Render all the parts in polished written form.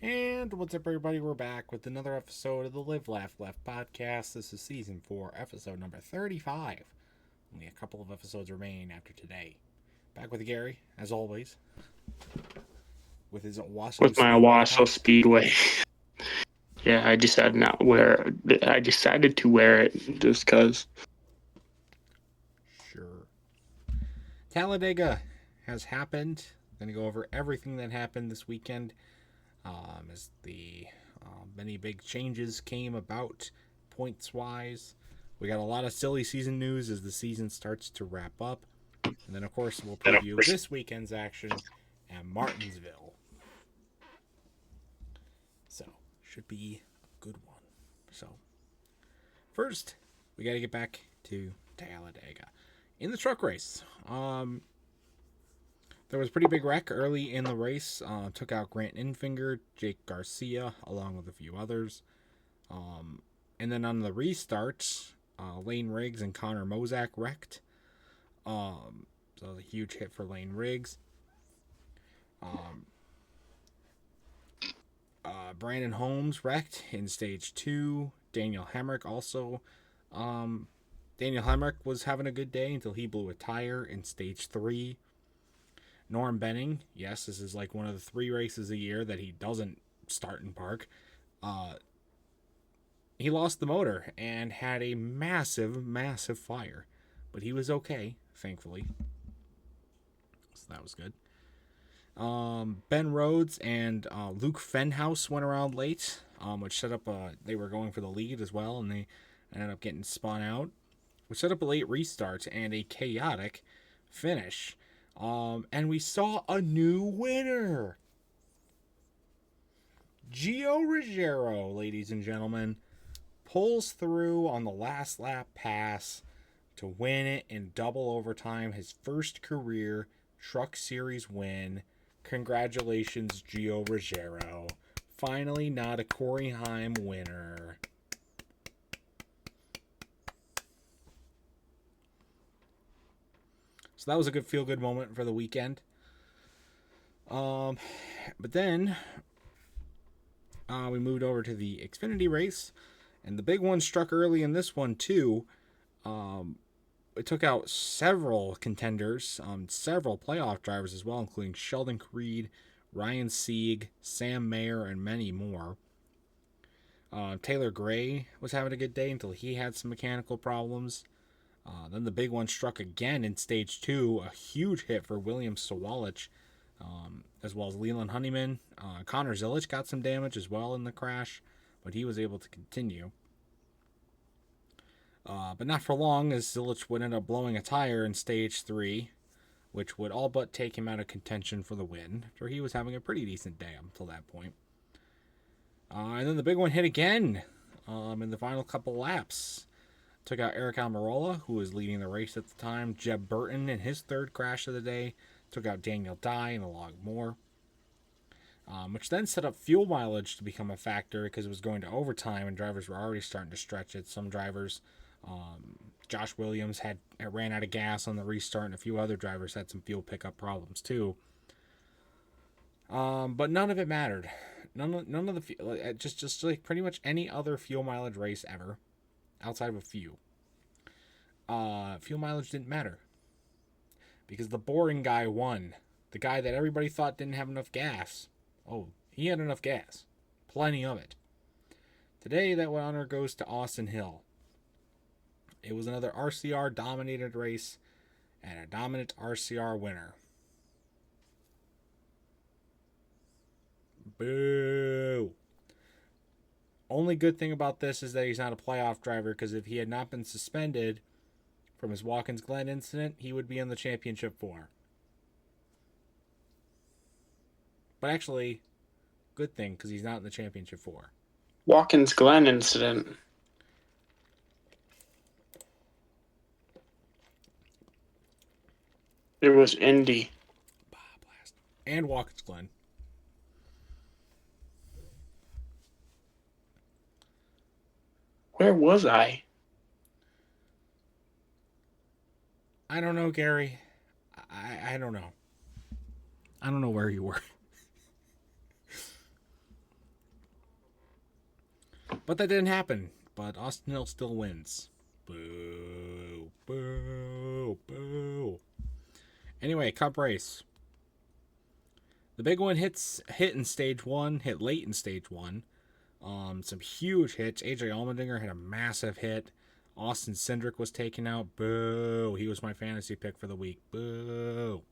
And what's up, everybody? We're back with another episode of the Live, Laugh, Left podcast. This is season 4, episode number 35. Only a couple of episodes remain after today. Back with Garry, as always, with his Owasso With my Speedway Owasso hat. Speedway. Yeah, I decided to wear it just because. Sure. Talladega has happened. Going to go over everything that happened this weekend as the many big changes came about points-wise. We got a lot of silly season news as the season starts to wrap up. And then, of course, we'll preview this weekend's action at Martinsville. So, should be a good one. So, first, we got to get back to Talladega. In the truck race, there was a pretty big wreck early in the race. Took out Grant Infinger, Jake Garcia, along with a few others. And then on the restart, Lane Riggs and Connor Mozak wrecked. So a huge hit for Lane Riggs. Brandon Holmes wrecked in stage 2. Daniel Hemrick also. Daniel Hemrick was having a good day until he blew a tire in stage 3. Norm Benning, yes, this is like one of the 3 races a year that he doesn't start in park. He lost the motor and had a massive, massive fire. But he was okay, thankfully. So that was good. Ben Rhodes and Luke Fenhouse went around late, which set up they were going for the lead as well, and they ended up getting spun out, which set up a late restart and a chaotic finish. And we saw a new winner. Gio Ruggiero, ladies and gentlemen, pulls through on the last lap pass to win it in double overtime. His first career Truck Series win. Congratulations, Gio Ruggiero. Finally not a Corey Heim winner. So that was a good feel-good moment for the weekend. But then we moved over to the Xfinity race, and the big one struck early in this one too. It took out several contenders, several playoff drivers as well, including Sheldon Creed, Ryan Sieg, Sam Mayer, and many more. Taylor Gray was having a good day until he had some mechanical problems. Then the big one struck again in stage 2, a huge hit for William Sawalich, as well as Leland Honeyman. Connor Zilic got some damage as well in the crash, but he was able to continue. But not for long, as Zilic would end up blowing a tire in stage 3, which would all but take him out of contention for the win, after he was having a pretty decent day up until that point. And then the big one hit again in the final couple laps. Took out Eric Almirola, who was leading the race at the time. Jeb Burton in his third crash of the day. Took out Daniel Dye and a lot more. Which then set up fuel mileage to become a factor because it was going to overtime and drivers were already starting to stretch it. Some drivers, Josh Williams ran out of gas on the restart, and a few other drivers had some fuel pickup problems too. But none of it mattered. None of the just like pretty much any other fuel mileage race ever, outside of a few. Fuel mileage didn't matter because the boring guy won. The guy that everybody thought didn't have enough gas. Oh, he had enough gas. Plenty of it. Today, that honor goes to Austin Hill. It was another RCR-dominated race and a dominant RCR winner. Boo! Only good thing about this is that he's not a playoff driver, because if he had not been suspended from his Watkins Glen incident, he would be in the championship 4. But actually, good thing, because he's not in the championship 4. Watkins Glen incident. It was Indy. Blast. And Watkins Glen. Where was I? I don't know, Garry. I don't know. I don't know where you were. But that didn't happen. But Austin Hill still wins. Boo, boo, boo. Anyway, Cup race. The big one hit in stage 1, hit late in stage 1. Some huge hits. AJ Allmendinger had a massive hit. Austin Cindric was taken out. Boo. He was my fantasy pick for the week. Boo.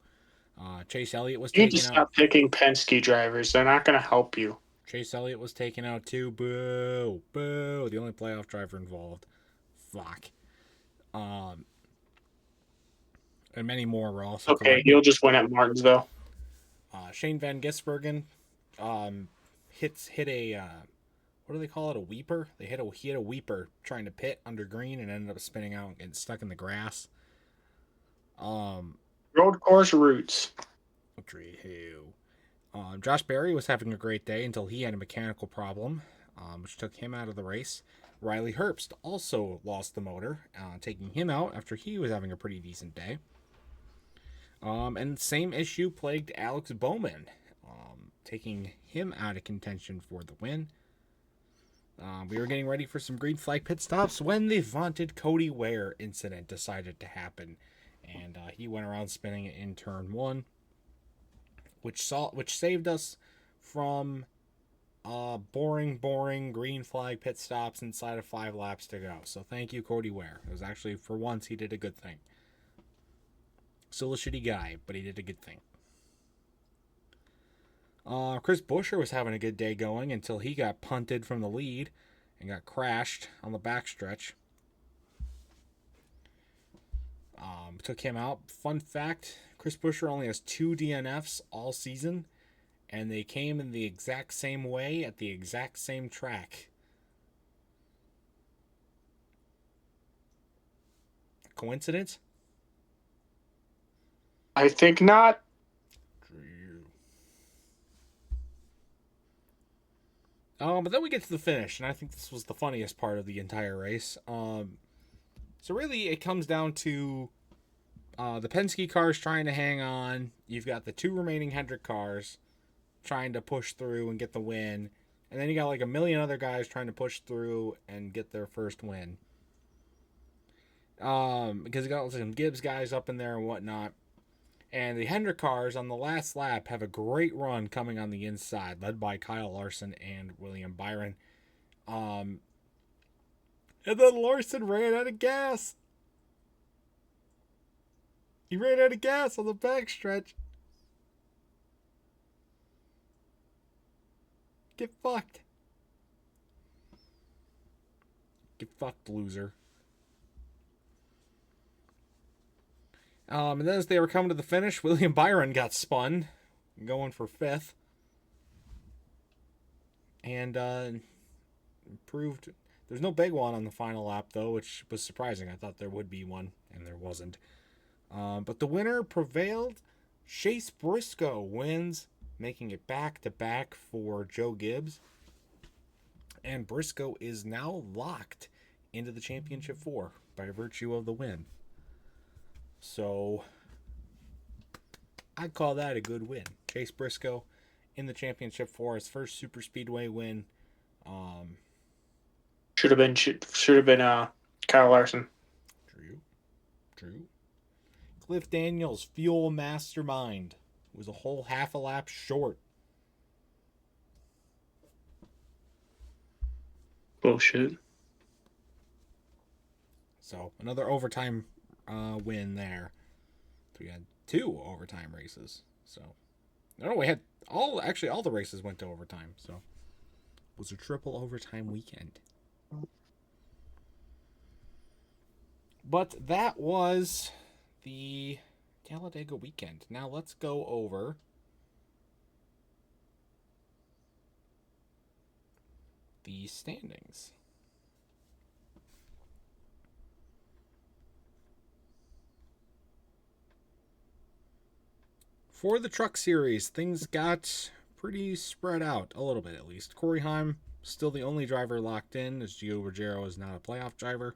Chase Elliott was You need to taken out. stop picking Penske drivers. They're not going to help you. Chase Elliott was taken out too. Boo. Boo. The only playoff driver involved. Fuck. And many more were also Okay, collected. you'll just win at Martinsville. Shane Van Gisbergen hit a what do they call it? A weeper. He hit a weeper trying to pit under green and ended up spinning out and getting stuck in the grass. Road course routes. Josh Berry was having a great day until he had a mechanical problem, which took him out of the race. Riley Herbst also lost the motor, taking him out after he was having a pretty decent day. And the same issue plagued Alex Bowman, taking him out of contention for the win. We were getting ready for some green flag pit stops when the vaunted Cody Ware incident decided to happen. And he went around spinning it in turn 1, which saved us from boring green flag pit stops inside of 5 laps to go. So thank you, Cody Ware. It was actually, for once, he did a good thing. Still a shitty guy, but he did a good thing. Chris Buescher was having a good day going until he got punted from the lead and got crashed on the backstretch. Took him out. Fun fact, Chris Buescher only has 2 DNFs all season, and they came in the exact same way at the exact same track. Coincidence? I think not. But then we get to the finish, and I think this was the funniest part of the entire race. So really, it comes down to the Penske cars trying to hang on. You've got the 2 remaining Hendrick cars trying to push through and get the win. And then you got like a million other guys trying to push through and get their first win. Because you got some Gibbs guys up in there and whatnot. And the Hendrick cars on the last lap have a great run coming on the inside, led by Kyle Larson and William Byron. And then Larson ran out of gas. He ran out of gas on the backstretch. Get fucked. Get fucked, loser. And then as they were coming to the finish, William Byron got spun, going for 5th. And proved there's no big one on the final lap, though, which was surprising. I thought there would be one, and there wasn't. But the winner prevailed. Chase Briscoe wins, making it back-to-back for Joe Gibbs. And Briscoe is now locked into the Championship 4 by virtue of the win. So, I'd call that a good win. Chase Briscoe in the Championship 4, his first super speedway win. Should have been Kyle Larson. True. Cliff Daniels, Fuel Mastermind, was a whole half a lap short. Bullshit. So, another overtime win there. So we had 2 overtime races. So, no, we had all the races went to overtime. So, it was a triple overtime weekend. But that was the Talladega weekend. Now let's go over the standings. For the Truck Series, things got pretty spread out, a little bit at least. Corey Heim, still the only driver locked in, as Gio Ruggiero is not a playoff driver.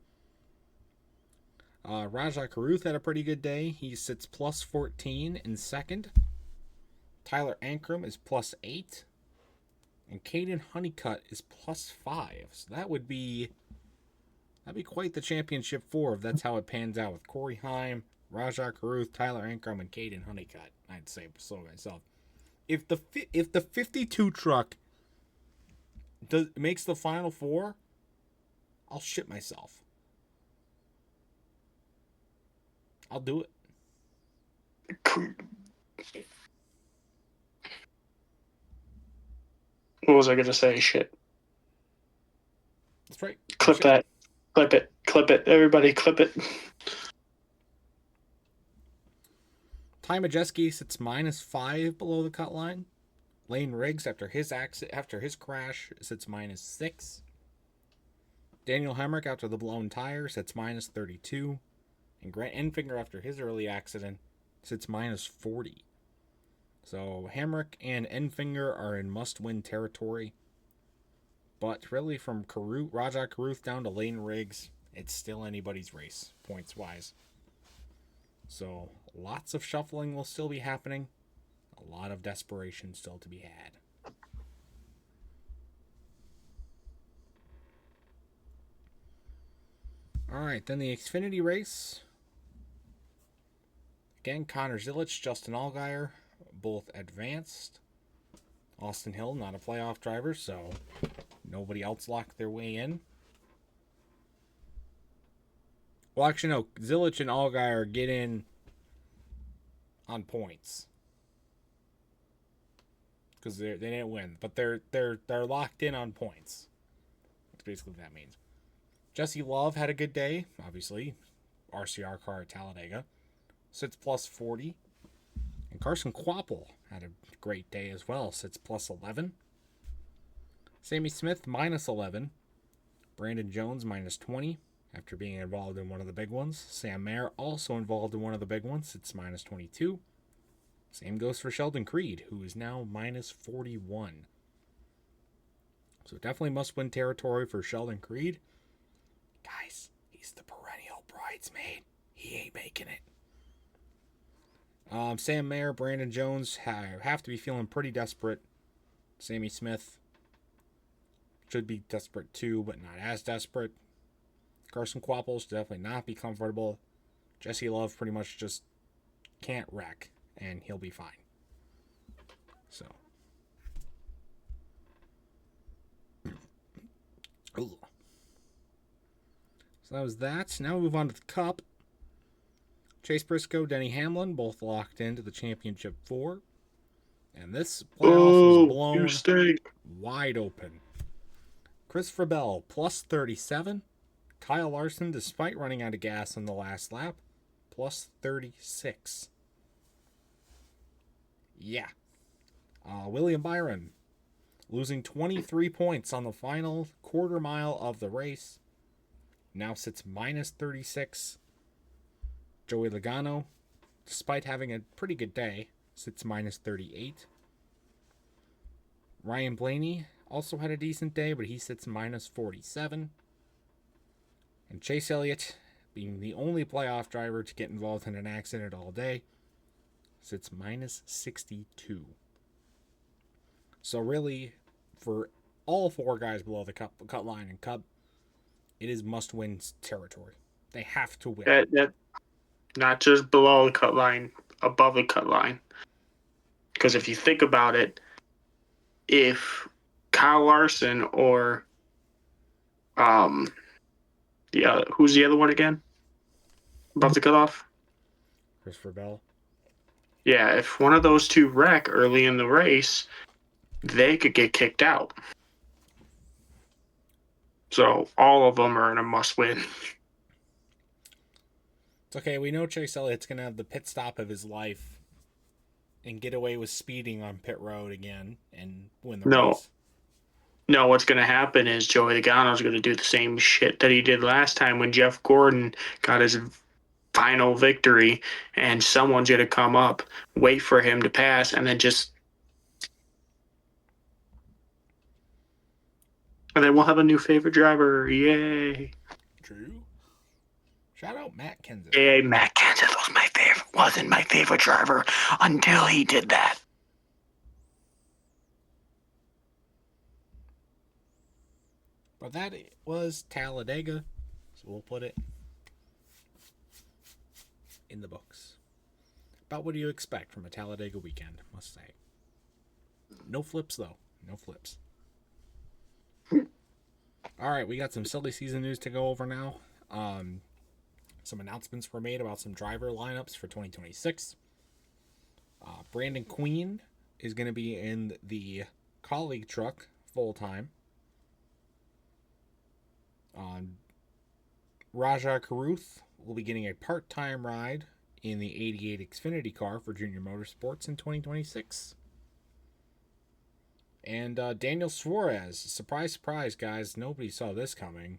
Rajah Caruth had a pretty good day. He sits plus 14 in second. Tyler Ankrum is plus 8 And Caden Honeycutt is +5. So that'd be quite the championship 4 if that's how it pans out with Corey Heim, Rajah Caruth, Tyler Ankrum, and Caden Honeycutt. I'd say so myself. If the 52 truck makes the final 4, I'll shit myself. I'll do it. What was I going to say? Shit. That's right. Clip that. Clip it. Clip it. Everybody clip it. Ty Majeski sits -5 below the cut line. Lane Riggs, after his crash, sits -6. Daniel Hemrick, after the blown tire, sits -32. And Grant Enfinger, after his early accident, sits -40. So Hemrick and Enfinger are in must-win territory. But really, from Rajah Caruth down to Lane Riggs, it's still anybody's race, points-wise. So lots of shuffling will still be happening. A lot of desperation still to be had. All right, then the Xfinity race. Again, Connor Zilic, Justin Allgaier, both advanced. Austin Hill, not a playoff driver, so nobody else locked their way in. Well, actually, no. Zilic and Allgaier get in on points because they didn't win, but they're locked in on points. That's basically what that means. Jesse Love had a good day, obviously. RCR car at Talladega. Sits +40. And Carson Kvapil had a great day as well. Sits +11. Sammy Smith -11. Brandon Jones -20 after being involved in one of the big ones. Sam Mayer also involved in one of the big ones. Sits -22. Same goes for Sheldon Creed, who is now -41. So definitely must-win territory for Sheldon Creed. Guys, he's the perennial bridesmaid. He ain't making it. Sam Mayer, Brandon Jones have to be feeling pretty desperate. Sammy Smith should be desperate too, but not as desperate. Carson Kvapil should definitely not be comfortable. Jesse Love pretty much just can't wreck, and he'll be fine. So. Ooh. So that was that. Now we move on to the Cup. Chase Briscoe, Denny Hamlin, both locked into the championship 4. And this playoff was blown wide open. Christopher Bell, +37. Kyle Larson, despite running out of gas on the last lap, +36. Yeah. William Byron, losing 23 points on the final quarter mile of the race, now sits -36. Joey Logano, despite having a pretty good day, sits -38. Ryan Blaney also had a decent day, but he sits -47. And Chase Elliott, being the only playoff driver to get involved in an accident all day, sits -62. So really, for all 4 guys below the cut line and Cup, it is must-win territory. They have to win. Not just below the cut line, above the cut line. Because if you think about it, if Kyle Larson or who's the other one again? Above the cutoff? Christopher Bell. Yeah, if one of those two wreck early in the race, they could get kicked out. So all of them are in a must-win. It's okay. We know Chase Elliott's going to have the pit stop of his life and get away with speeding on pit road again and win the race. No, what's going to happen is Joey Logano's going to do the same shit that he did last time when Jeff Gordon got his final victory, and someone's going to come up, wait for him to pass, and then and then we'll have a new favorite driver. Yay. True. Shout out Matt Kenseth. Yay, Matt Kenseth wasn't my favorite driver until he did that. But that was Talladega, so we'll put it in the books. About what do you expect from a Talladega weekend, must say. No flips, though. No flips. All right, we got some silly season news to go over now. Some announcements were made about some driver lineups for 2026. Brandon Queen is going to be in the colleague truck full time. Raja Karuth will be getting a part-time ride in the 88 Xfinity car for Junior Motorsports in 2026. And Daniel Suarez, surprise, surprise, guys, nobody saw this coming.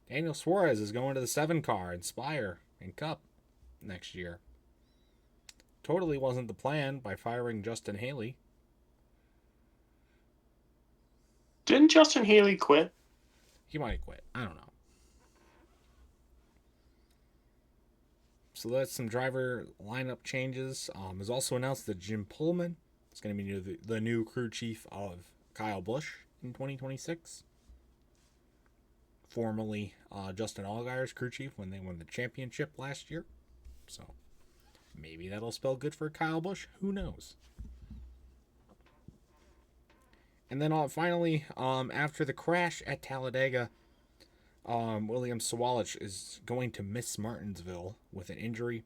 Daniel Suarez is going to the 7 car, Inspire, and Cup next year. Totally wasn't the plan by firing Justin Haley. Didn't Justin Haley quit? He might have quit. I don't know. So that's some driver lineup changes. It was also announced that Jim Pullman is going to be the new crew chief of Kyle Busch in 2026. Formerly Justin Allgaier's crew chief when they won the championship last year. So maybe that'll spell good for Kyle Busch. Who knows? And then finally, after the crash at Talladega, William Sawalich is going to miss Martinsville with an injury.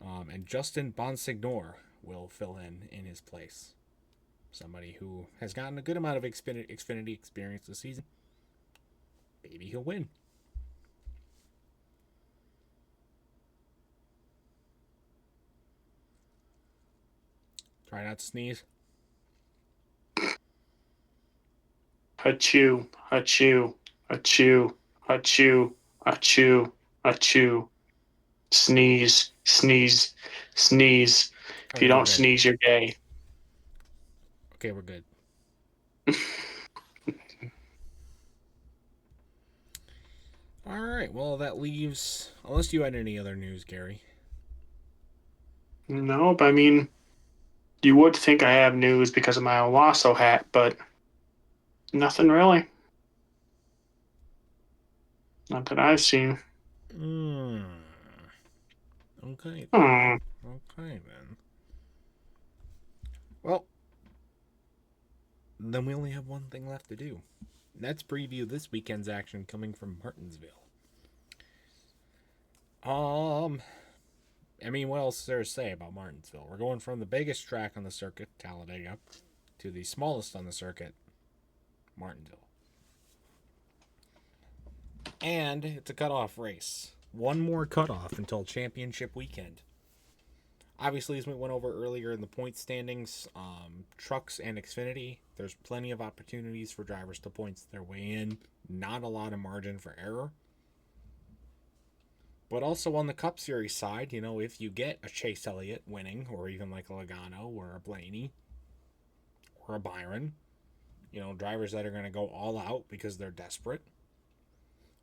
And Justin Bonsignor will fill in his place. Somebody who has gotten a good amount of Xfinity experience this season. Maybe he'll win. Try not to sneeze. Achoo, achoo, achoo, achoo, achoo, achoo. Sneeze, sneeze, sneeze. If you don't sneeze, you're gay. Okay, we're good. All right, well, that leaves... Unless you had any other news, Gary. Nope, I mean, you would think I have news because of my Owasso hat, but nothing really. Not that I've seen. Okay. Hmm. Okay, then. Well, then we only have one thing left to do. And that's preview this weekend's action coming from Martinsville. I mean, what else is there to say about Martinsville? We're going from the biggest track on the circuit, Talladega, to the smallest on the circuit, Martinsville. And it's a cutoff race. One more cutoff until championship weekend. Obviously, as we went over earlier in the point standings, trucks and Xfinity, there's plenty of opportunities for drivers to points their way in. Not a lot of margin for error. But also on the Cup Series side, if you get a Chase Elliott winning, or even like a Logano, or a Blaney, or a Byron, drivers that are going to go all out because they're desperate,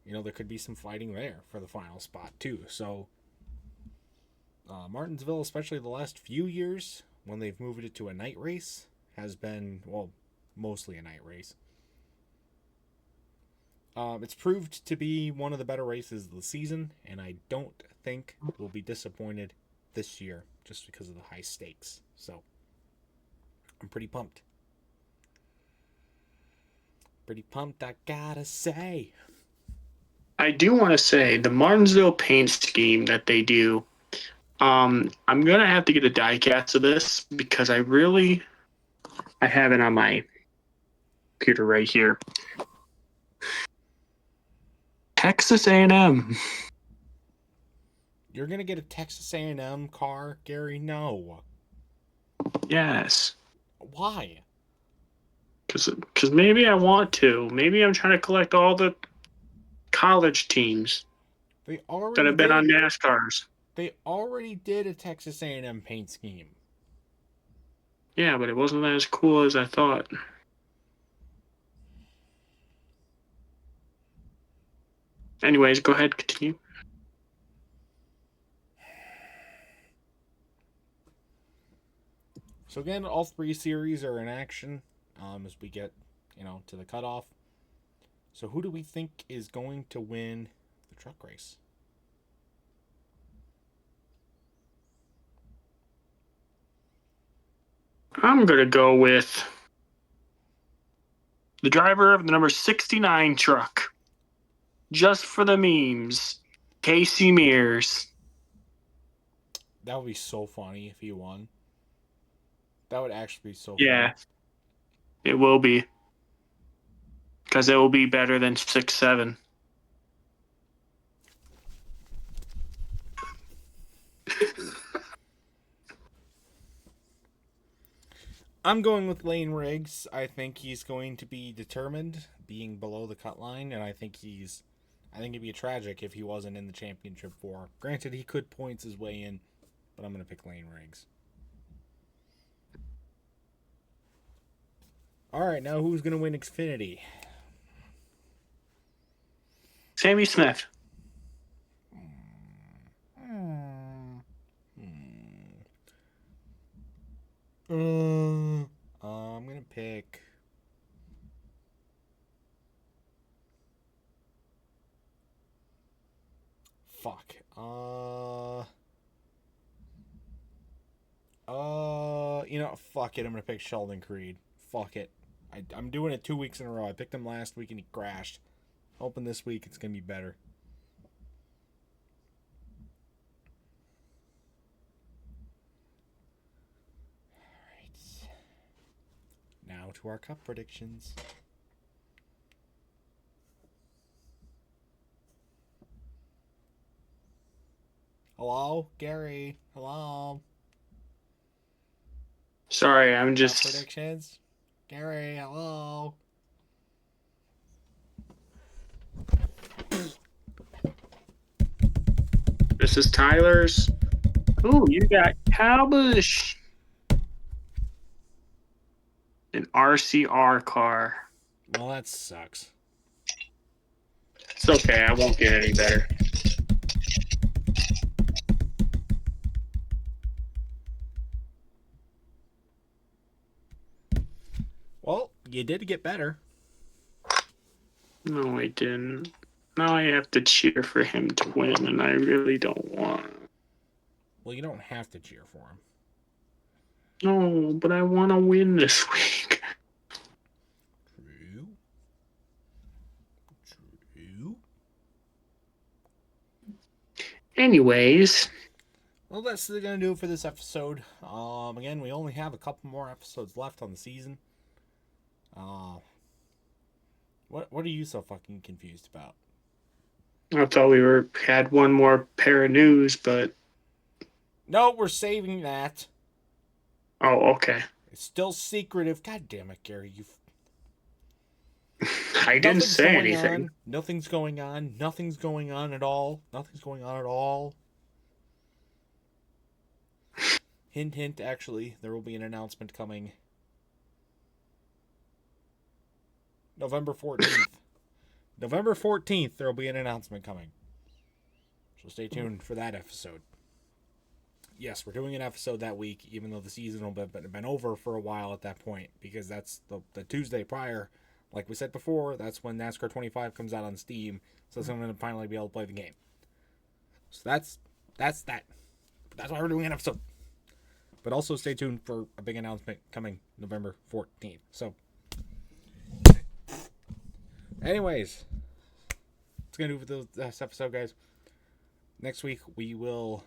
there could be some fighting there for the final spot too. So Martinsville, especially the last few years, when they've moved it to a night race, has been, mostly a night race. It's proved to be one of the better races of the season, and I don't think we'll be disappointed this year just because of the high stakes. So, I'm pretty pumped. Pretty pumped, I gotta say. I do want to say the Martinsville paint scheme that they do. I'm gonna have to get a diecast of this because I have it on my computer right here. Texas A&M. You're gonna get a Texas A&M car, Gary? No. Yes. Why? Because maybe I want to. Maybe I'm trying to collect all the college teams They already that have been on NASCARs. They already did a Texas A&M paint scheme. Yeah, but it wasn't as cool as I thought. Anyways, go ahead, continue. So again, all three series are in action as we get to the cutoff. So who do we think is going to win the truck race? I'm going to go with the driver of the number 69 truck. Just for the memes, Casey Mears. That would be so funny if he won. That would actually be so Yeah, funny. it will be. Because it will be better than 6-7. I'm going with Lane Riggs. I think he's going to be determined, being below the cut line, and I think it'd be tragic if he wasn't in the championship for. Granted, he could points his way in, but I'm going to pick Lane Riggs. All right, now who's going to win Xfinity? Sammy Smith. I'm going to pick... Fuck. Fuck it. I'm gonna pick Sheldon Creed. Fuck it. I'm doing it 2 weeks in a row. I picked him last week and he crashed. Hoping this week it's gonna be better. Alright. Now to our cup predictions. Hello? Garry? Hello? Sorry, I'm just... Cup predictions? Garry, hello? This is Tyler's. Ooh, you got Cowbush. An RCR car. Well, that sucks. It's okay, I won't get any better. Well, you did get better. No, I didn't. Now I have to cheer for him to win, and I really don't want. Well, you don't have to cheer for him. No, but I want to win this week. True. Anyways. Well, that's going to do it for this episode. Again, we only have a couple more episodes left on the season. What are you so fucking confused about? I thought we had one more pair of news, but... No, we're saving that. Oh, okay. It's still secretive. God damn it, Garry. I didn't say anything. Nothing's going on. Nothing's going on at all. Nothing's going on at all. Hint, hint, actually, there will be an announcement coming November 14th. November 14th, there will be an announcement coming. So stay tuned for that episode. Yes, we're doing an episode that week, even though the season will have been over for a while at that point, because that's the Tuesday prior. Like we said before, that's when NASCAR 25 comes out on Steam, so I'm going to finally be able to play the game. So that's that. That's why we're doing an episode. But also stay tuned for a big announcement coming November 14th. So, anyways, it's going to do for this episode, guys. Next week, we will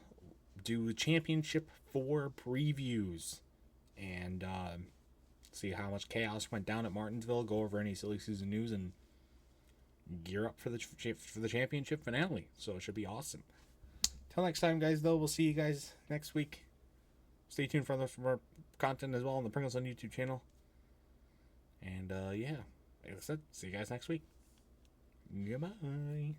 do Championship 4 previews and see how much chaos went down at Martinsville, go over any silly season news, and gear up for the championship finale. So it should be awesome. Till next time, guys, though, we'll see you guys next week. Stay tuned for more content as well on the Pringleson YouTube channel. And, yeah, like I said, see you guys next week. Goodbye.